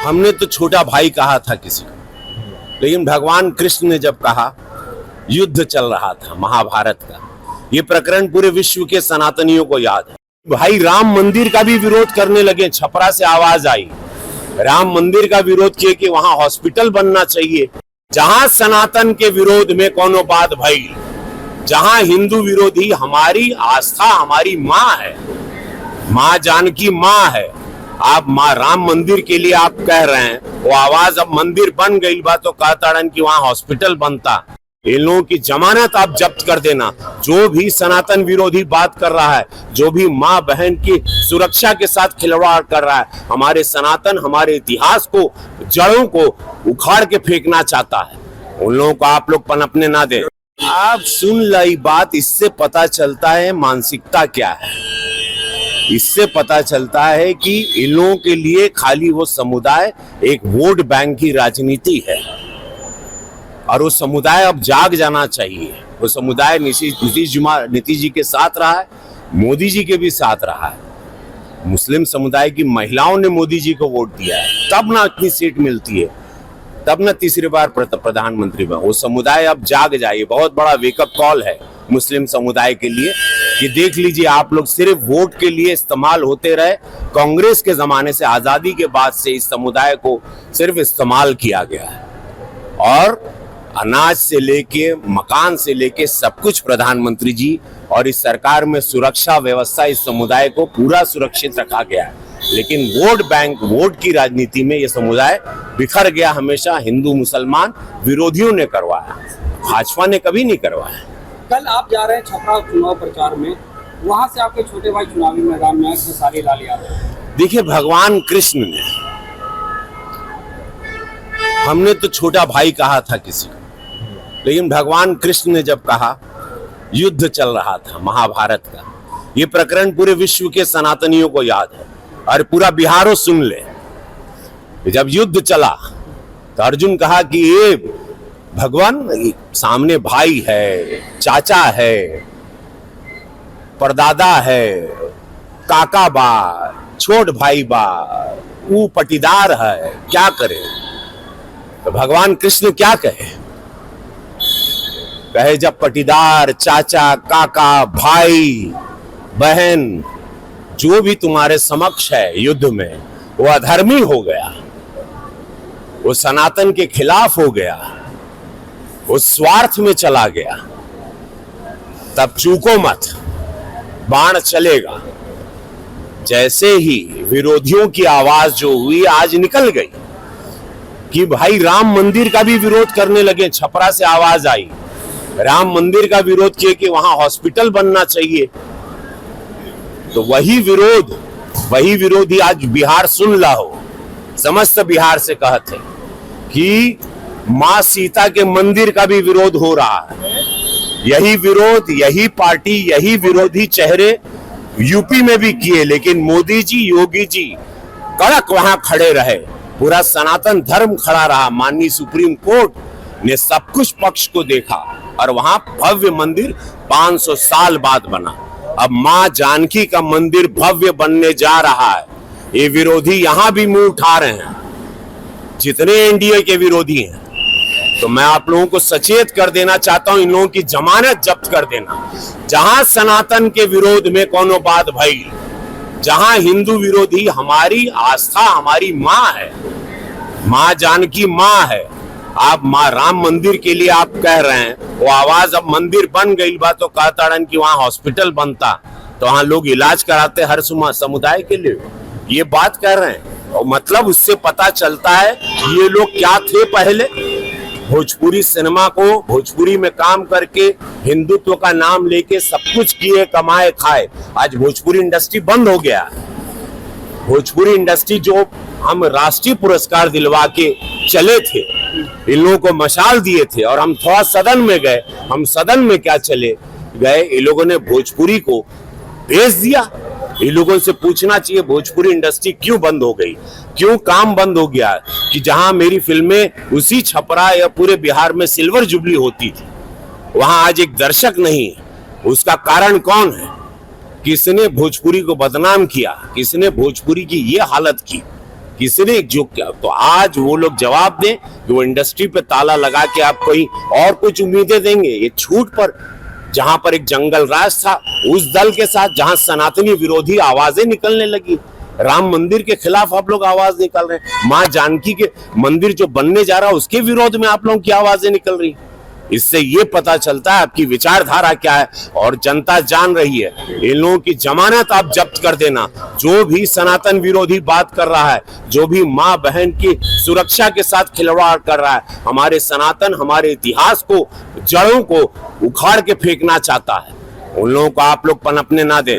हमने तो छोटा भाई कहा था किसी को, लेकिन भगवान कृष्ण ने जब कहा, युद्ध चल रहा था महाभारत का, ये प्रकरण पूरे विश्व के सनातनियों को याद है। भाई राम मंदिर का भी विरोध करने लगे, छपरा से आवाज आई, राम मंदिर का विरोध किए कि वहां हॉस्पिटल बनना चाहिए। जहां सनातन के विरोध में कोनो बात भाई, जहां हिंदू विरोधी, हमारी आस्था हमारी माँ है, माँ जानकी माँ है। आप माँ राम मंदिर के लिए आप कह रहे हैं, वो आवाज अब मंदिर बन गई बा तो कहता कि वहां हॉस्पिटल बनता। इन लोगों की जमानत आप जब्त कर देना। जो भी सनातन विरोधी बात कर रहा है, जो भी माँ बहन की सुरक्षा के साथ खिलवाड़ कर रहा है, हमारे सनातन हमारे इतिहास को, जड़ों को उखाड़ के फेंकना चाहता है, उन लोगों को आप लोग पनपने ना दें। आप सुन लाई बात, इससे पता चलता है मानसिकता क्या है। इससे पता चलता है कि इन लोगों के लिए खाली वो समुदाय एक वोट बैंक की राजनीति है, और वो समुदाय अब जाग जाना चाहिए। वो समुदाय नीतीश जी के साथ रहा है, मोदी जी के भी साथ रहा है। मुस्लिम समुदाय की महिलाओं ने मोदी जी को वोट दिया है, तब ना इतनी सीट मिलती है, तब ना तीसरी बार प्रधानमंत्री बना। वो समुदाय अब जाग जाए। बहुत बड़ा वेकअप कॉल है मुस्लिम समुदाय के लिए कि देख लीजिए, आप लोग सिर्फ वोट के लिए इस्तेमाल होते रहे। कांग्रेस के जमाने से, आजादी के बाद से इस समुदाय को सिर्फ इस्तेमाल किया गया है, और अनाज से लेके मकान से लेके सब कुछ प्रधानमंत्री जी और इस सरकार में सुरक्षा व्यवस्था, इस समुदाय को पूरा सुरक्षित रखा गया है। लेकिन वोट बैंक, वोट की राजनीति में यह समुदाय बिखर गया। हमेशा हिंदू मुसलमान विरोधियों ने करवाया, भाजपा ने कभी नहीं करवाया। कल आप जा रहे हैं छपरा चुनाव प्रचार में, वहां से आपके छोटे भाई चुनावी मैदान में खेसारी लाल यादव। देखिए, भगवान कृष्ण ने, हमने तो छोटा भाई कहा था किसी को, लेकिन भगवान कृष्ण ने जब कहा, युद्ध चल रहा था महाभारत का, ये प्रकरण पूरे विश्व के सनातनियों को याद है, और पूरा बिहारो सुन ले। जब युद्ध चला तो अर्जुन कहा कि ये भगवान, सामने भाई है, चाचा है, परदादा है, काका बा, छोट भाई बा, वो पटीदार है, क्या करे। तो भगवान कृष्ण क्या कहे जब पटीदार, चाचा, काका, भाई, बहन जो भी तुम्हारे समक्ष है युद्ध में, वो अधर्मी हो गया, वो सनातन के खिलाफ हो गया, वो स्वार्थ में चला गया, तब चूको मत, बाण चलेगा। जैसे ही विरोधियों की आवाज जो हुई आज निकल गई कि भाई राम मंदिर का भी विरोध करने लगे, छपरा से आवाज आई, राम मंदिर का विरोध किए कि वहां हॉस्पिटल बनना चाहिए। तो वही विरोधी आज बिहार सुन ला हो, समस्त बिहार से कहते कि मां सीता के मंदिर का भी विरोध हो रहा है। यही विरोध, यही पार्टी, यही विरोधी चेहरे यूपी में भी किए, लेकिन मोदी जी, योगी जी कड़क वहां खड़े रहे, पूरा सनातन धर्म खड़ा रहा। माननीय सुप्रीम कोर्ट ने सब कुछ पक्ष को देखा, और वहां भव्य मंदिर 500 साल बाद बना। अब मां जानकी का मंदिर भव्य बनने जा रहा है। ये विरोधी यहां भी मुंह उठा रहे हैं, जितने एनडीए के विरोधी हैं। तो मैं आप लोगों को सचेत कर देना चाहता हूं, इन लोगों की जमानत जब्त कर देना। जहां सनातन के विरोध में कोनो बात भई, जहां हिंदू विरोधी, हमारी आस्था हमारी माँ है, माँ जानकी माँ है। आप माँ राम मंदिर के लिए आप कह रहे हैं, वो आवाज अब मंदिर बन गई बा तो कहता कि वहां हॉस्पिटल बनता, तो वहां लोग इलाज कराते हर समुदाय के लिए, ये बात कर रहे हैं। और मतलब उससे पता चलता है ये लोग क्या थे पहले। भोजपुरी सिनेमा को, भोजपुरी में काम करके, हिंदुत्व का नाम लेके सब कुछ किए, कमाए, खाए। आज भोजपुरी इंडस्ट्री बंद हो गया। भोजपुरी इंडस्ट्री जो हम राष्ट्रीय पुरस्कार दिलवा के चले थे, इन लोगों को मशाल दिए थे, और हम थोड़ा सदन में गए। हम सदन में क्या चले गए, इन लोगों ने भोजपुरी को बेच दिया। इन लोगों से पूछना चाहिए भोजपुरी इंडस्ट्री क्यों बंद हो गई, क्यों काम बंद हो गया। कि जहां मेरी फिल्में उसी छपरा या पूरे बिहार में सिल्वर जुबली होती थी, वहां आज एक दर्शक नहीं है। उसका कारण कौन है? किसने भोजपुरी को बदनाम किया, किसने भोजपुरी की ये हालत की किसी ने एकजुट किया, तो आज वो लोग जवाब दें कि वो इंडस्ट्री पे ताला लगा के आप कोई और कुछ उम्मीदें देंगे। ये छूट पर जहां पर एक जंगल राज था, उस दल के साथ जहां सनातनी विरोधी आवाजें निकलने लगी, राम मंदिर के खिलाफ आप लोग आवाज निकाल रहे हैं, मां जानकी के मंदिर जो बनने जा रहा है उसके विरोध में आप लोगों की आवाजें निकल रही। इससे ये पता चलता है आपकी विचारधारा क्या है, और जनता जान रही है। इन लोगों की जमानत आप जब्त कर देना। जो भी सनातन विरोधी बात कर रहा है, जो भी माँ बहन की सुरक्षा के साथ खिलवाड़ कर रहा है, हमारे सनातन, हमारे इतिहास को, जड़ों को उखाड़ के फेंकना चाहता है, उन लोगों को आप लोग पनपने ना दें।